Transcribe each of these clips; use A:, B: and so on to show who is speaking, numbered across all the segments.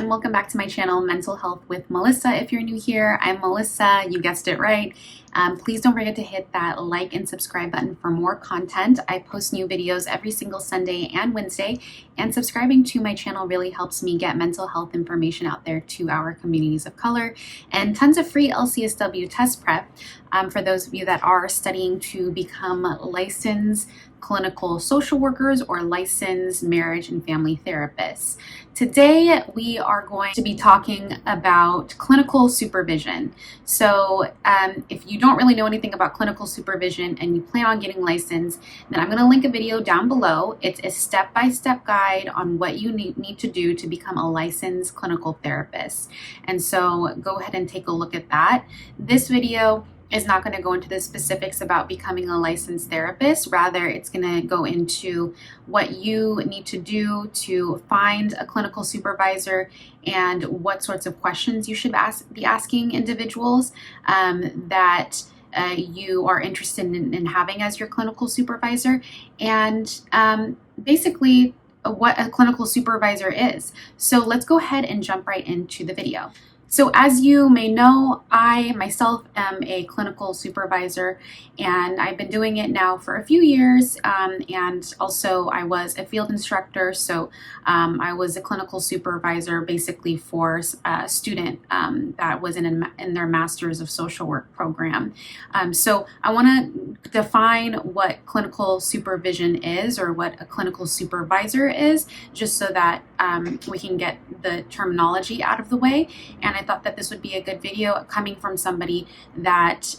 A: and welcome back to my channel, Mental Health with Melissa. If you're new here, I'm Melissa, you guessed it right. Please don't forget to hit that like and subscribe button for more content. I post new videos every single Sunday and Wednesday, and subscribing to my channel really helps me get mental health information out there to our communities of color, and tons of free LCSW test prep for those of you that are studying to become licensed clinical social workers or licensed marriage and family therapists. Today, we are going to be talking about clinical supervision. So if you don't really know anything about clinical supervision and you plan on getting licensed, then I'm going to link a video down below. It's a step-by-step guide on what you need to do to become a licensed clinical therapist. And so go ahead and take a look at that. This video is not going to go into the specifics about becoming a licensed therapist. Rather, it's going to go into what you need to do to find a clinical supervisor and what sorts of questions you should be asking individuals that you are interested in having as your clinical supervisor, and basically what a clinical supervisor is. So let's go ahead and jump right into the video. So as you may know, I myself am a clinical supervisor, and I've been doing it now for a few years, and also I was a field instructor, so I was a clinical supervisor basically for a student that was in their Master's of Social Work program. So I want to define what clinical supervision is, or what a clinical supervisor is, just so that we can get the terminology out of the way. And I thought that this would be a good video coming from somebody that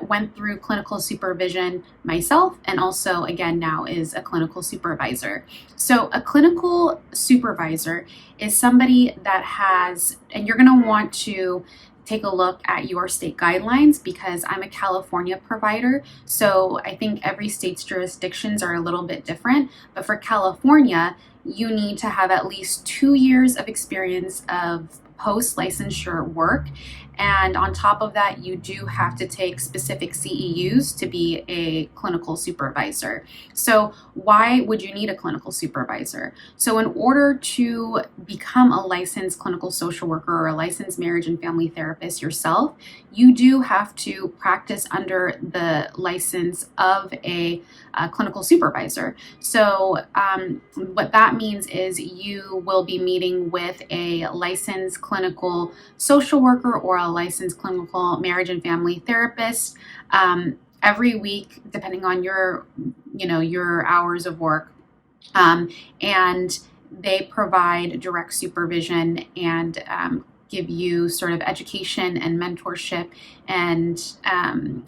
A: went through clinical supervision myself, and also again now is a clinical supervisor. So a clinical supervisor is somebody that has, and you're going to want to take a look at your state guidelines, because I'm a California provider, so I think every state's jurisdictions are a little bit different. But for California, you need to have at least 2 years of experience of post-licensure work, and on top of that, you do have to take specific CEUs to be a clinical supervisor. So why would you need a clinical supervisor? So in order to become a licensed clinical social worker or a licensed marriage and family therapist yourself, you do have to practice under the license of a clinical supervisor. So what that means is you will be meeting with a licensed clinical social worker or a licensed clinical marriage and family therapist every week, depending on your hours of work, and they provide direct supervision and give you sort of education and mentorship and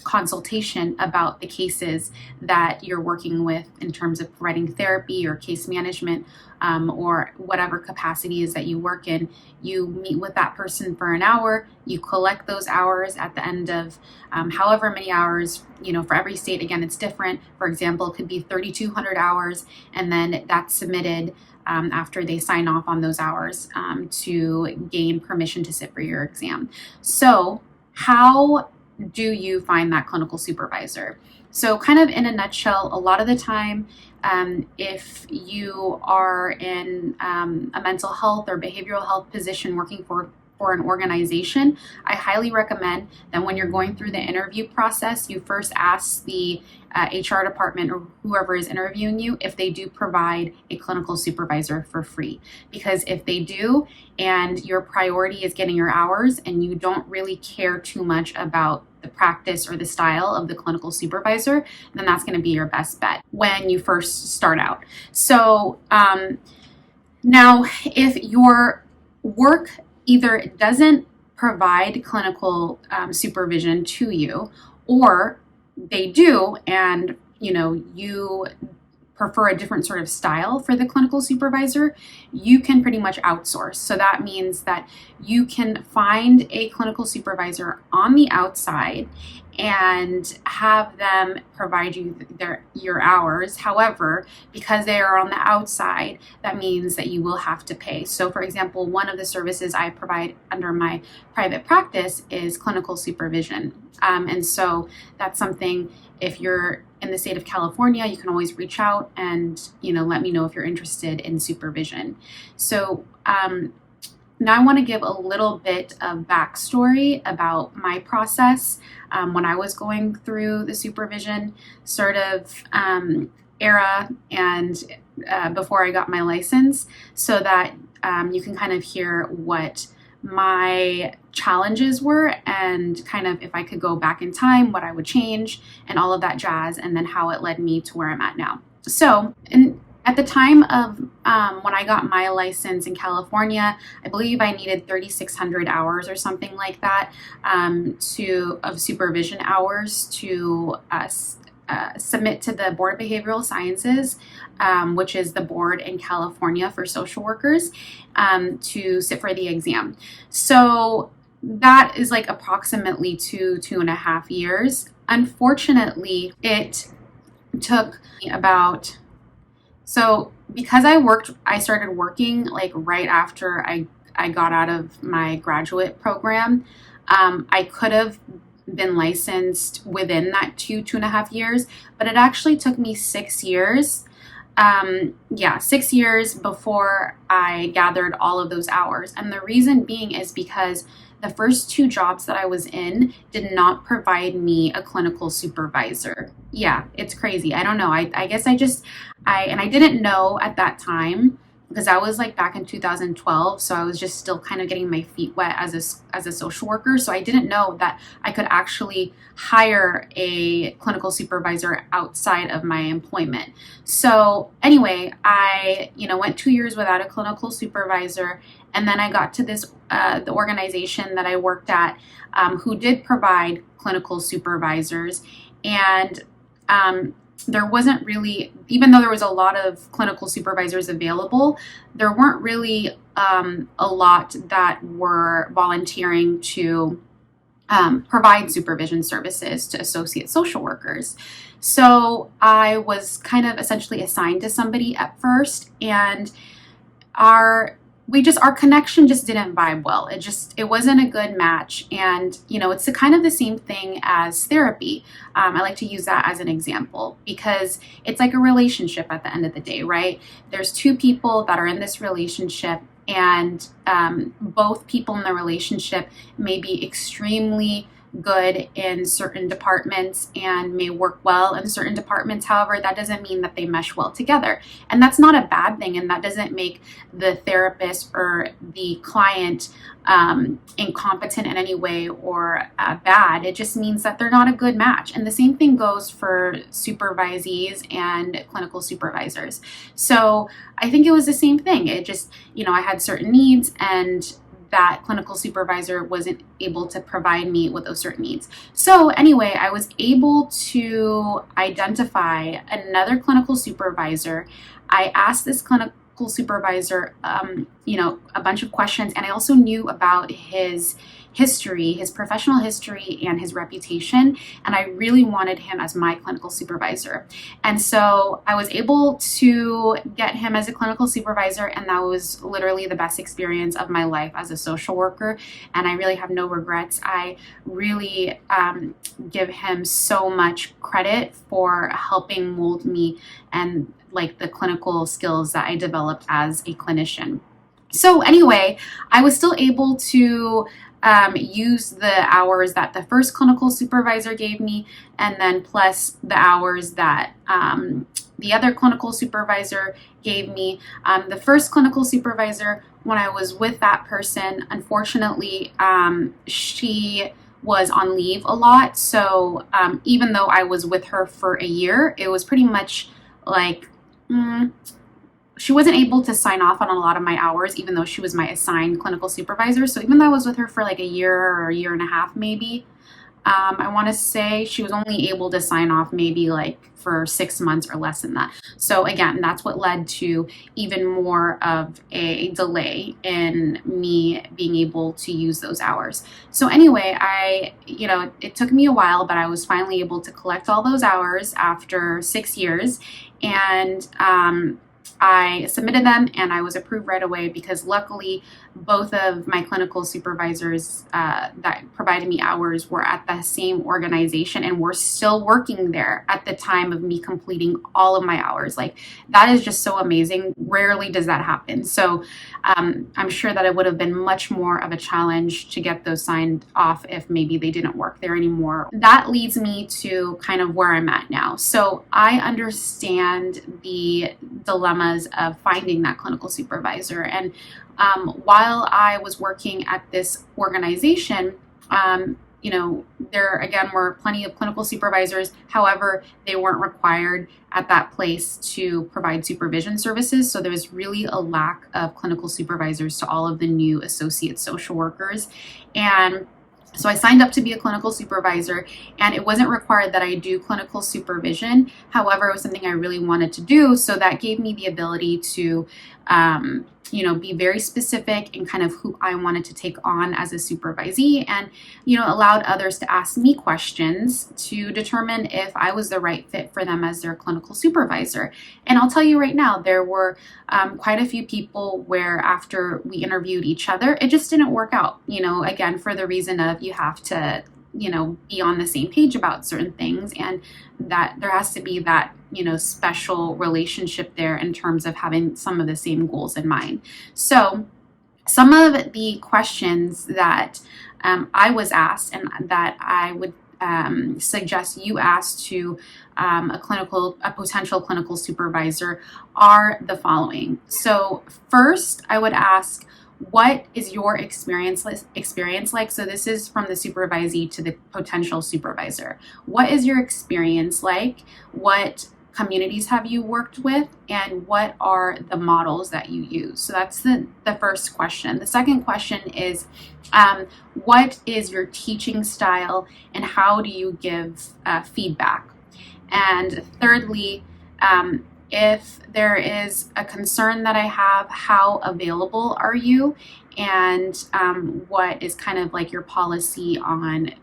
A: consultation about the cases that you're working with in terms of providing therapy or case management, or whatever capacity is that you work in. You meet with that person for an hour, you collect those hours at the end of however many hours, for every state, again, it's different. For example, it could be 3,200 hours, and then that's submitted after they sign off on those hours to gain permission to sit for your exam. So how do you find that clinical supervisor? So kind of in a nutshell, a lot of the time, if you are in a mental health or behavioral health position working for an organization, I highly recommend that when you're going through the interview process, you first ask the HR department or whoever is interviewing you if they do provide a clinical supervisor for free. Because if they do, and your priority is getting your hours, and you don't really care too much about the practice or the style of the clinical supervisor, then that's going to be your best bet when you first start out. So now, if your work either doesn't provide clinical supervision to you, or they do, and you prefer a different sort of style for the clinical supervisor, you can pretty much outsource. So that means that you can find a clinical supervisor on the outside and have them provide you your hours. However, because they are on the outside, that means that you will have to pay. So for example, one of the services I provide under my private practice is clinical supervision. And so that's something, if you're in the state of California, you can always reach out and let me know if you're interested in supervision. So now I want to give a little bit of backstory about my process when I was going through the supervision sort of era and before I got my license, so that you can kind of hear what my challenges were and kind of if I could go back in time, what I would change and all of that jazz, and then how it led me to where I'm at now. So, at the time of when I got my license in California, I believe I needed 3,600 hours or something like that of supervision hours to submit to the Board of Behavioral Sciences, which is the board in California for social workers, to sit for the exam. So that is like approximately 2.5 years. Unfortunately, it took me about, so because I started working like right after I got out of my graduate program. I could have been licensed within that 2.5 years, but it actually took me 6 years. 6 years before I gathered all of those hours. And the reason being is because the first 2 jobs that I was in did not provide me a clinical supervisor. Yeah, it's crazy. I don't know. I guess I didn't know at that time, because I was like back in 2012, so I was just still kind of getting my feet wet as a social worker. So I didn't know that I could actually hire a clinical supervisor outside of my employment. So anyway, I went 2 years without a clinical supervisor, and then I got to this the organization that I worked at, who did provide clinical supervisors, and there wasn't really, even though there was a lot of clinical supervisors available, there weren't really a lot that were volunteering to provide supervision services to associate social workers. So I was kind of essentially assigned to somebody at first, and our connection just didn't vibe well. It wasn't a good match. And, it's kind of the same thing as therapy. I like to use that as an example because it's like a relationship at the end of the day, right? There's 2 people that are in this relationship, and both people in the relationship may be extremely good in certain departments and may work well in certain departments. However, that doesn't mean that they mesh well together. And that's not a bad thing. And that doesn't make the therapist or the client incompetent in any way or bad. It just means that they're not a good match. And the same thing goes for supervisees and clinical supervisors. So I think it was the same thing. It just, I had certain needs, and that clinical supervisor wasn't able to provide me with those certain needs. So anyway, I was able to identify another clinical supervisor. I asked this clinical supervisor, a bunch of questions, and I also knew about his history, his professional history, and his reputation, and I really wanted him as my clinical supervisor. And so I was able to get him as a clinical supervisor, and that was literally the best experience of my life as a social worker, and I really have no regrets. I really give him so much credit for helping mold me and like the clinical skills that I developed as a clinician. So anyway, I was still able to use the hours that the first clinical supervisor gave me, and then plus the hours that the other clinical supervisor gave me. The first clinical supervisor, when I was with that person, unfortunately, she was on leave a lot. So even though I was with her for a year, it was pretty much like she wasn't able to sign off on a lot of my hours, even though she was my assigned clinical supervisor. So even though I was with her for like a year or a year and a half, maybe, I want to say she was only able to sign off maybe like for 6 months or less than that. So again, that's what led to even more of a delay in me being able to use those hours. So anyway, it took me a while, but I was finally able to collect all those hours after 6 years. And I submitted them, and I was approved right away because luckily both of my clinical supervisors that provided me hours were at the same organization and were still working there at the time of me completing all of my hours. Like, that is just so amazing. Rarely does that happen. So I'm sure that it would have been much more of a challenge to get those signed off if maybe they didn't work there anymore. That leads me to kind of where I'm at now. So I understand the dilemmas of finding that clinical supervisor. And while I was working at this organization, there again were plenty of clinical supervisors. However, they weren't required at that place to provide supervision services. So there was really a lack of clinical supervisors to all of the new associate social workers. And so I signed up to be a clinical supervisor, and it wasn't required that I do clinical supervision. However, it was something I really wanted to do. So that gave me the ability to, be very specific in kind of who I wanted to take on as a supervisee, and, allowed others to ask me questions to determine if I was the right fit for them as their clinical supervisor. And I'll tell you right now, there were quite a few people where after we interviewed each other, it just didn't work out, again, for the reason of you have to, be on the same page about certain things, and that there has to be that, special relationship there in terms of having some of the same goals in mind. So some of the questions that I was asked and that I would suggest you ask to a potential clinical supervisor are the following. So first, I would ask, what is your experience like? So this is from the supervisee to the potential supervisor. What is your experience like? What communities have you worked with? And what are the models that you use? So that's the first question. The second question is, what is your teaching style and how do you give feedback? And thirdly, if there is a concern that I have, how available are you? And what is kind of like your policy on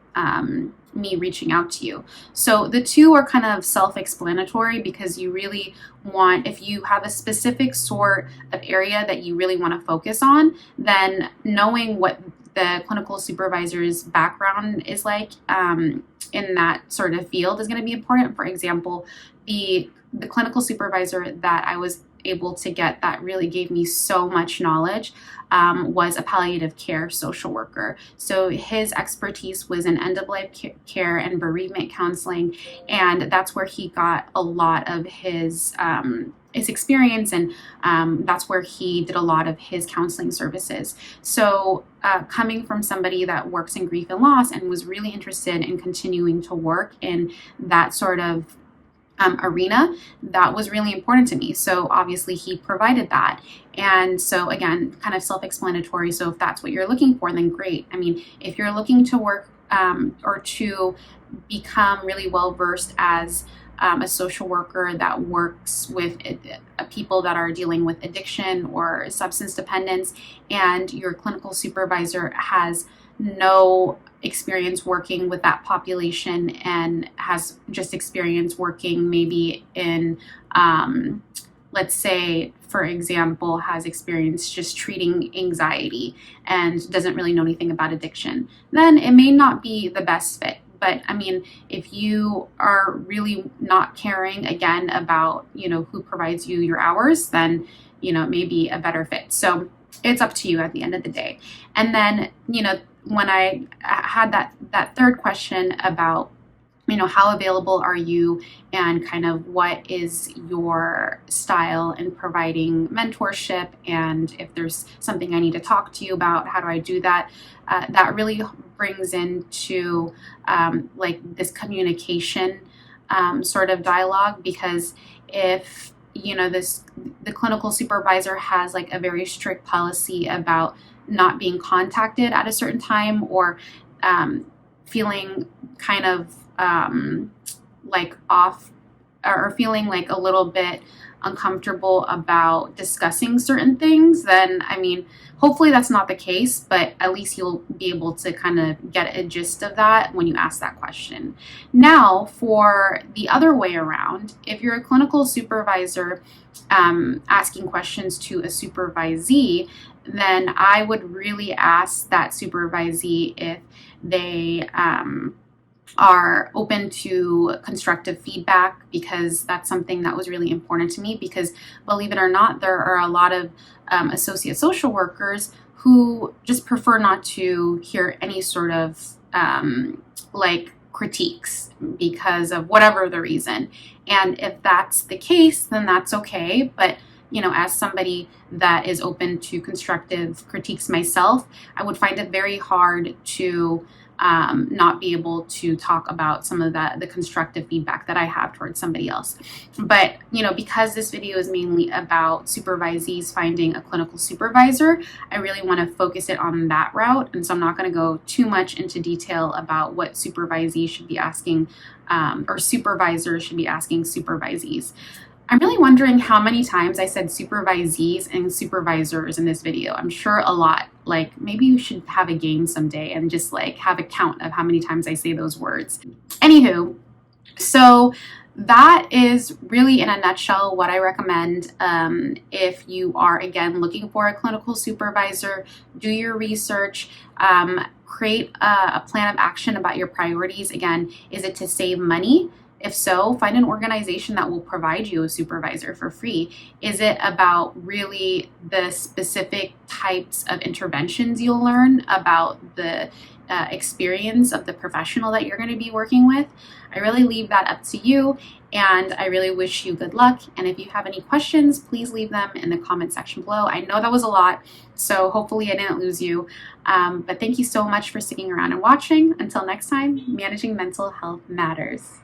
A: me reaching out to you? So the two are kind of self-explanatory, because you really want, if you have a specific sort of area that you really want to focus on, then knowing what the clinical supervisor's background is like in that sort of field is going to be important. For example, the clinical supervisor that I was able to get that really gave me so much knowledge was a palliative care social worker. So his expertise was in end-of-life care and bereavement counseling, and that's where he got a lot of his experience, and that's where he did a lot of his counseling services. So coming from somebody that works in grief and loss and was really interested in continuing to work in that sort of arena, that was really important to me. So obviously he provided that. And so again, kind of self-explanatory. So if that's what you're looking for, then great. I mean, if you're looking to work or to become really well versed as a social worker that works with people that are dealing with addiction or substance dependence, and your clinical supervisor has no experience working with that population and has just experience working maybe in, let's say, for example, has experience just treating anxiety and doesn't really know anything about addiction, then it may not be the best fit. But I mean, if you are really not caring, again, about, who provides you your hours, then, it may be a better fit. So it's up to you at the end of the day. And then, when I had that third question about, how available are you and kind of what is your style in providing mentorship, and if there's something I need to talk to you about, how do I do that? That really brings into like this communication sort of dialogue, because if the clinical supervisor has like a very strict policy about not being contacted at a certain time, or feeling kind of like off or feeling like a little bit uncomfortable about discussing certain things, then I mean, hopefully that's not the case, but at least you'll be able to kind of get a gist of that when you ask that question. Now, for the other way around, if you're a clinical supervisor asking questions to a supervisee, then I would really ask that supervisee if they are open to constructive feedback, because that's something that was really important to me, because believe it or not, there are a lot of associate social workers who just prefer not to hear any sort of like critiques because of whatever the reason. And if that's the case, then that's okay. But you know, as somebody that is open to constructive critiques myself, I would find it very hard to not be able to talk about some of the constructive feedback that I have towards somebody else. But, you know, because this video is mainly about supervisees finding a clinical supervisor, I really want to focus it on that route. And so I'm not going to go too much into detail about what supervisees should be asking, or supervisors should be asking supervisees. I'm really wondering how many times I said supervisees and supervisors in this video. I'm sure a lot. Like, maybe you should have a game someday and just like have a count of how many times I say those words. Anywho, so that is really in a nutshell what I recommend if you are, again, looking for a clinical supervisor. Do your research, create a plan of action about your priorities. Again, is it to save money? If so, find an organization that will provide you a supervisor for free. Is it about really the specific types of interventions you'll learn about the experience of the professional that you're going to be working with? I really leave that up to you, and I really wish you good luck. And if you have any questions, please leave them in the comment section below. I know that was a lot, so hopefully I didn't lose you. But thank you so much for sticking around and watching. Until next time, managing mental health matters.